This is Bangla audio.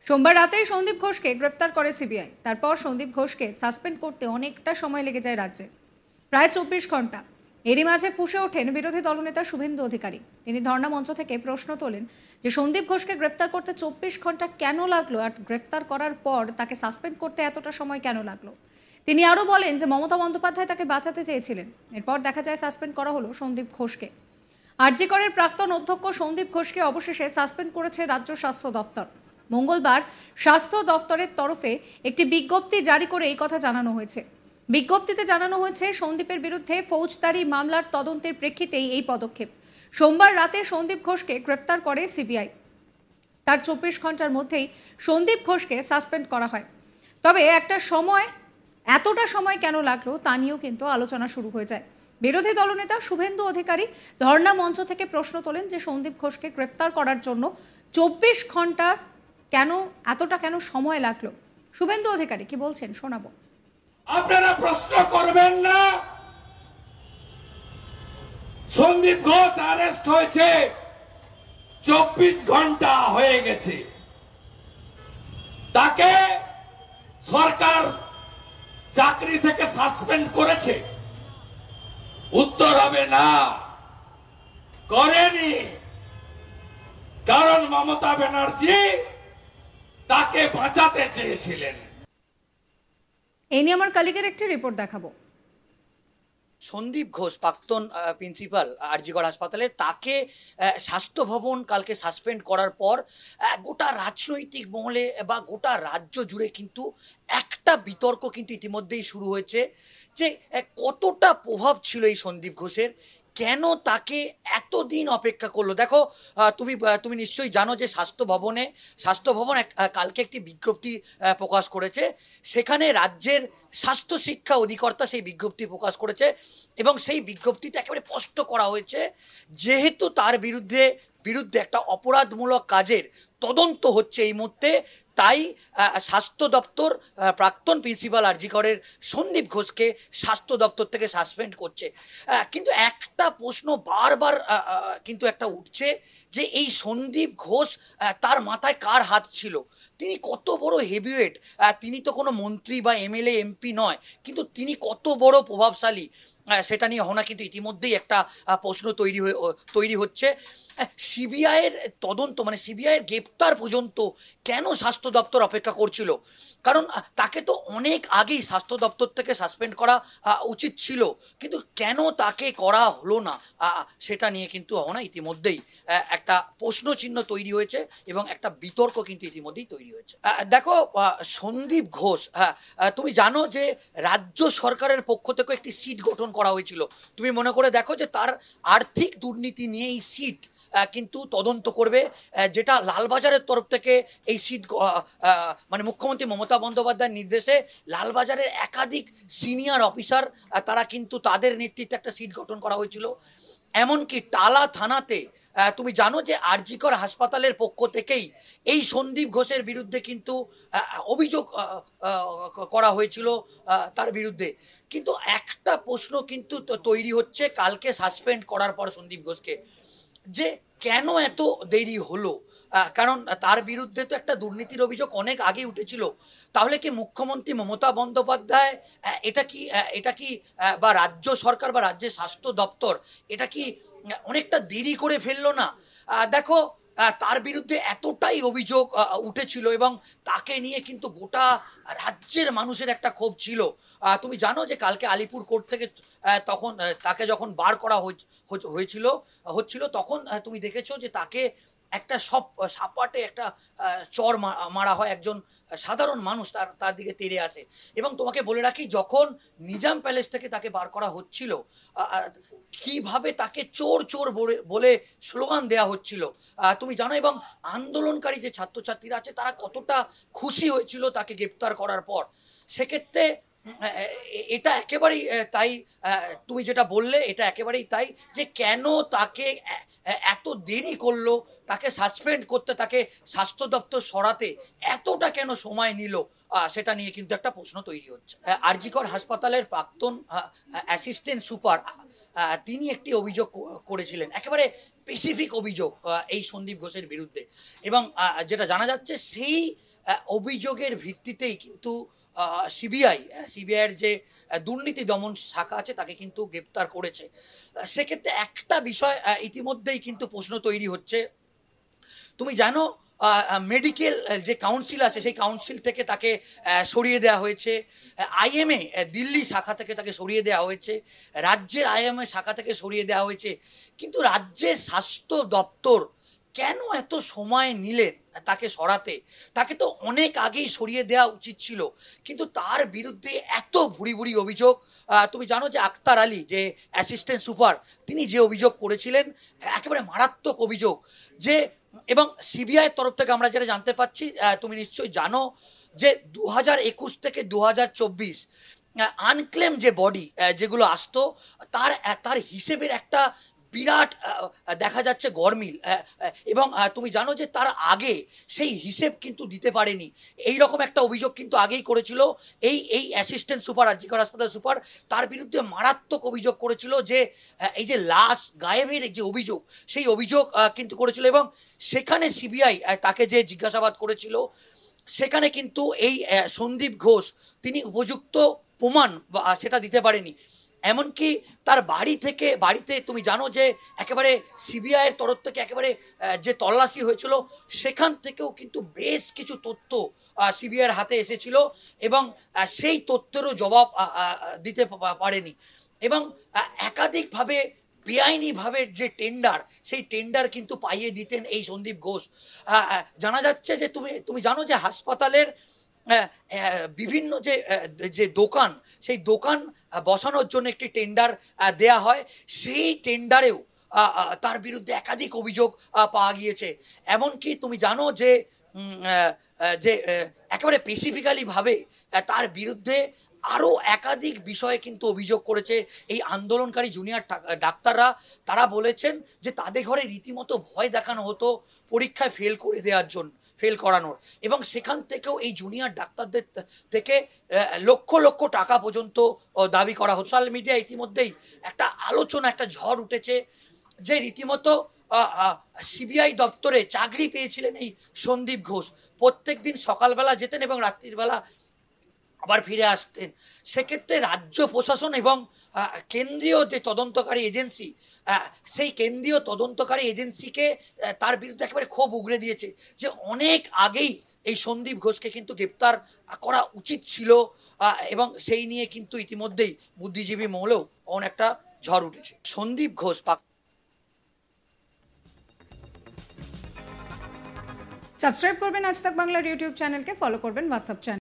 সোমবার রাতেই সন্দীপ ঘোষকে গ্রেফতার করে সিবিআই। তারপর সন্দীপ ঘোষকে সাসপেন্ড করতে অনেকটা সময় লেগে যায় রাজ্যে, প্রায় 24 ঘন্টা। এরই মাঝে ফুঁসে ওঠেন বিরোধী দলনেতা শুভেন্দু অধিকারী। তিনি ধর্ণা মঞ্চ থেকে প্রশ্ন তোলেন যে সন্দীপ ঘোষকে গ্রেফতার করতে 24 ঘন্টা কেন লাগলো, আর গ্রেফতার করার পর তাকে সাসপেন্ড করতে এতটা সময় কেন লাগলো। তিনি আরও বলেন যে মমতা বন্দ্যোপাধ্যায় তাকে বাঁচাতে চেয়েছিলেন। এরপর দেখা যায় সাসপেন্ড করা হলো সন্দীপ ঘোষকে। আরজি করের প্রাক্তন অধ্যক্ষ সন্দীপ ঘোষকে অবশেষে সাসপেন্ড করেছে রাজ্য স্বাস্থ্য দফতর। মঙ্গলবার স্বাস্থ্য দফতরের তরফে একটি বিজ্ঞপ্তি জারি করে এই কথা জানানো হয়েছে। বিজ্ঞপ্তিতে জানানো হয়েছে সন্দীপের বিরুদ্ধে ফৌজদারি মামলার তদন্তের প্রেক্ষিতেই এই পদক্ষেপ। সোমবার রাতে সন্দীপ ঘোষকে গ্রেফতার করে সিবিআই। তার 24 ঘন্টার মধ্যেই সন্দীপ ঘোষকে সাসপেন্ড করা হয়। তবে এতটা সময় কেন লাগলো তা নিয়েও কিন্তু আলোচনা শুরু হয়ে যায়। বিরোধী দলনেতা শুভেন্দু অধিকারী ধর্ণা মঞ্চ থেকে প্রশ্ন তোলেন যে সন্দীপ ঘোষকে গ্রেফতার করার জন্য 24 ঘন্টা কেন সময় লাগলো। শুভেন্দু অধিকারী কি বলছেন শোনাবো। আপনারা প্রশ্ন করবেন না, সন্দীপ ঘোষ অ্যারেস্ট হয়েছে 24 ঘন্টা হয়ে গেছে, তাকে সরকার চাকরি থেকে সাসপেন্ড করেছে। উত্তর হবে না, করেনি। কারণ মমতা ব্যানার্জি তাকে বাঁচাতে চেয়েছিলেন। এই নিয়ে আমার কলিগের একটি রিপোর্ট দেখাবো। সন্দীপ ঘোষ প্রাক্তন প্রিন্সিপাল আরজি কর হাসপাতালে, তাকে স্বাস্থ্য ভবন কালকে সাসপেন্ড করার পর গোটা রাজনৈতিক মহলে বা গোটা রাজ্য জুড়ে কিন্তু একটা বিতর্ক কিন্তু ইতিমধ্যেই শুরু হয়েছে যে কতটা প্রভাব ছিল এই সন্দীপ ঘোষের, কেন তাকে এতদিন অপেক্ষা করলো। দেখো, তুমি নিশ্চয়ই জানো যে স্বাস্থ্য ভবন কালকে একটি বিজ্ঞপ্তি প্রকাশ করেছে। সেখানে রাজ্যের স্বাস্থ্য শিক্ষা অধিকর্তা সেই বিজ্ঞপ্তি প্রকাশ করেছে এবং সেই বিজ্ঞপ্তিটা একেবারে স্পষ্ট করা হয়েছে, যেহেতু তার বিরুদ্ধে একটা অপরাধমূলক কাজের তদন্ত হচ্ছে এই মুহূর্তে, তাই স্বাস্থ্য দপ্তর প্রাক্তন প্রিন্সিপাল আরজি করের সন্দীপ ঘোষকে স্বাস্থ্য দপ্তর থেকে সাসপেন্ড করছে। কিন্তু একটা প্রশ্ন বারবার কিন্তু একটা উঠছে যে এই সন্দীপ ঘোষ, তার মাথায় কার হাত ছিল? তিনি কত বড় হেভিওয়েট, তিনি তো কোনো মন্ত্রী বা এমএলএ এমপি নয়, কিন্তু তিনি কত বড় প্রভাবশালী, সেটা নিয়ে হনা কিন্তু ইতিমধ্যেই একটা প্রশ্ন তৈরি হচ্ছে। সিবিআইয়ের তদন্ত, মানে সিবিআইয়ের গ্রেপ্তার পর্যন্ত কেন স্বাস্থ্য দপ্তর অপেক্ষা করছিল? কারণ তাকে তো অনেক আগেই স্বাস্থ্য দপ্তর থেকে সাসপেন্ড করা উচিত ছিল, কিন্তু কেন তাকে করা হলো না, সেটা নিয়ে কিন্তু হনা ইতিমধ্যেই একটা প্রশ্ন চিহ্ন তৈরি হয়েছে এবং একটা বিতর্ক কিন্তু ইতিমধ্যেই তৈরি হয়েছে। দেখো, সন্দীপ ঘোষ, তুমি জানো যে রাজ্য সরকারের পক্ষ থেকে একটি সিট গঠন করা হয়েছিল। তুমি মনে করে দেখো যে তার আর্থিক দুর্নীতি নিয়ে এই সিট কিন্তু তদন্ত করবে, যেটা লালবাজারের তরফ থেকে এই সিট, মানে মুখ্যমন্ত্রী মমতা বন্দ্যোপাধ্যায়ের নির্দেশে লালবাজারের একাধিক সিনিয়র অফিসার, তারা কিন্তু তাদের নেতৃত্বে একটা সিট গঠন করা হয়েছিল। এমনকি টালা থানাতে তুমি জানো যে আরজি কর হাসপাতালের পক্ষ থেকেই এই সন্দীপ ঘোষের বিরুদ্ধে কিন্তু অভিযোগ করা হয়েছিল তার বিরুদ্ধে। কিন্তু একটা প্রশ্ন কিন্তু তৈরি হচ্ছে কালকে সাসপেন্ড করার পর সন্দীপ ঘোষকে, যে কেন এত দেরি হলো? কারণ তার বিরুদ্ধে তো একটা দুর্নীতির অভিযোগ অনেক আগে উঠেছিল। তাহলে কি মুখ্যমন্ত্রী মমতা বন্দ্যোপাধ্যায় এটা কি বা রাজ্য সরকার বা রাজ্যের স্বাস্থ্য দপ্তর এটা কি অনেকটা দেরি করে ফেললো না? দেখো, তার বিরুদ্ধে এতটাই অভিযোগ উঠেছিল এবং তাকে নিয়ে কিন্তু গোটা রাজ্যের মানুষের একটা ক্ষোভ ছিল। তুমি জানো যে কালকে আলিপুর কোর্ট থেকে তখন তাকে যখন বার করা হচ্ছিল তখন তুমি দেখেছো যে তাকে একটা সাপাটে একটা চর মারা হয়। একজন সাধারণ মানুষ তার দিকে তেড়ে আসে এবং তোমাকে বলে রাখি, যখন নিজাম প্যালেস থেকে তাকে বার করা হচ্ছিল, কিভাবে তাকে চোর চোর বলে স্লোগান দেয়া হচ্ছিল তুমি জানো, এবং আন্দোলনকারী যে ছাত্রছাত্রীরা আছে তারা কতটা খুশি হয়েছিল তাকে গ্রেপ্তার করার পর। সেক্ষেত্রে এটা একেবারেই তাই, তুমি যেটা বললে এটা একেবারেই তাই, যে কেন তাকে এত দেরি করলো, তাকে সাসপেন্ড করতে, তাকে স্বাস্থ্য দপ্তর সরাতে এতটা কেন সময় নিল, সেটা নিয়ে কিন্তু একটা প্রশ্ন তৈরি হচ্ছে। আরজি কর হাসপাতালের প্রাক্তন অ্যাসিস্ট্যান্ট সুপার, তিনি একটি অভিযোগ করেছিলেন, একেবারে স্পেসিফিক অভিযোগ এই সন্দীপ ঘোষের বিরুদ্ধে, এবং যেটা জানা যাচ্ছে সেই অভিযোগের ভিত্তিতেই কিন্তু সিবিআইয়ের যে দুর্নীতি দমন শাখা আছে তাকে কিন্তু গ্রেপ্তার করেছে। সেক্ষেত্রে একটা বিষয় ইতিমধ্যেই কিন্তু প্রশ্ন তৈরি হচ্ছে। তুমি জানো মেডিকেল যে কাউন্সিল আছে সেই কাউন্সিল থেকে তাকে সরিয়ে দেওয়া হয়েছে, আইএমএ দিল্লি শাখা থেকে তাকে সরিয়ে দেওয়া হয়েছে, রাজ্যের আইএমএ শাখা থেকে সরিয়ে দেওয়া হয়েছে, কিন্তু রাজ্যের স্বাস্থ্য দপ্তর কেন এত সময় নিলেন তাকে সরাতে? তাকে তো অনেক আগেই সরিয়ে দেওয়া উচিত ছিল, কিন্তু তার বিরুদ্ধে এত ভুরি ভুরি অভিযোগ। তুমি জানো যে আক্তার আলী যে অ্যাসিস্ট্যান্ট সুপার, তিনি যে অভিযোগ করেছিলেন একেবারে মারাত্মক অভিযোগ। যে এবং সিবিআইয়ের তরফ থেকে আমরা যেটা জানতে পাচ্ছি, তুমি নিশ্চয়ই জানো যে 2021 থেকে 2024 আনক্লেম যে বডি যেগুলো আসতো তার হিসেবের একটা বিরাট দেখা যাচ্ছে গরমিল। এবং তুমি জানো যে তার আগে সেই হিসেব কিন্তু দিতে পারেনি, এই রকম একটা অভিযোগ কিন্তু আগেই করেছিল এই অ্যাসিস্ট্যান্ট সুপার, আরজিকর হাসপাতাল সুপার। তার বিরুদ্ধে মারাত্মক অভিযোগ করেছিল যে এই যে লাশ গায়েবের যে অভিযোগ, সেই অভিযোগ কিন্তু করেছিল। এবং সেখানে সিবিআই তাকে যে জিজ্ঞাসাবাদ করেছিল, সেখানে কিন্তু এই সন্দীপ ঘোষ তিনি উপযুক্ত প্রমাণ সেটা দিতে পারেনি। এমনকি তার বাড়িতে তুমি জানো যে একেবারে সিবিআইয়ের তরফ থেকে একেবারে যে তল্লাশি হয়েছিল, সেখান থেকেও কিন্তু বেশ কিছু তথ্য সিবিআইয়ের হাতে এসেছিল এবং সেই তথ্যেরও জবাব দিতে পারেনি। এবং একাধিকভাবে বেআইনিভাবে যে টেন্ডার, সেই টেন্ডার কিন্তু পাইয়ে দিতেন এই সন্দীপ ঘোষ। জানা যাচ্ছে যে তুমি জানো যে হাসপাতালের বিভিন্ন যে দোকান, সেই দোকান বসানোর জন্য একটি টেন্ডার দেয়া হয়, সেই টেন্ডারেও তার বিরুদ্ধে একাধিক অভিযোগ পাওয়া গিয়েছে। এমনকি তুমি জানো যে একেবারে স্পেসিফিক্যালি ভাবে তার বিরুদ্ধে আরও একাধিক বিষয়ে কিন্তু অভিযোগ করেছে এই আন্দোলনকারী জুনিয়র ডাক্তাররা। তারা বলেছেন যে তাদের ঘরে রীতিমতো ভয় দেখানো হতো পরীক্ষায় ফেল করানোর, এবং সেখান থেকেও এই জুনিয়র ডাক্তারদের থেকে লক্ষ লক্ষ টাকা পর্যন্ত দাবি করা হতো। সোশ্যাল মিডিয়া ইতিমধ্যেই একটা আলোচনা, একটা ঝড় উঠেছে যে রীতিমতো সিবিআই দপ্তরে চাকরি পেয়েছিলেন এই সন্দীপ ঘোষ, প্রত্যেক দিন সকালবেলা যেতেন এবং রাত্রির বেলা আবার ফিরে আসতেন। সেক্ষেত্রে রাজ্য প্রশাসন এবং কেন্দ্রীয় যে তদন্তকারী এজেন্সি, সেই কেন্দ্রীয় তদন্তকারী এজেন্সিকে তার বিরুদ্ধে একেবারে ক্ষোভ উগড়ে দিয়েছে যে অনেক আগেই এই সন্দীপ ঘোষকে কিন্তু গ্রেপ্তার করা উচিত ছিল। এবং সেই নিয়ে কিন্তু ইতিমধ্যেই বুদ্ধিজীবী মহলেও অনেকটা ঝড় উঠেছে। সন্দীপ ঘোষ সাবস্ক্রাইব করবেন আজ তাক বাংলার ইউটিউব চ্যানেলকে, ফলো করবেন হোয়াটসঅ্যাপ চ্যানেল।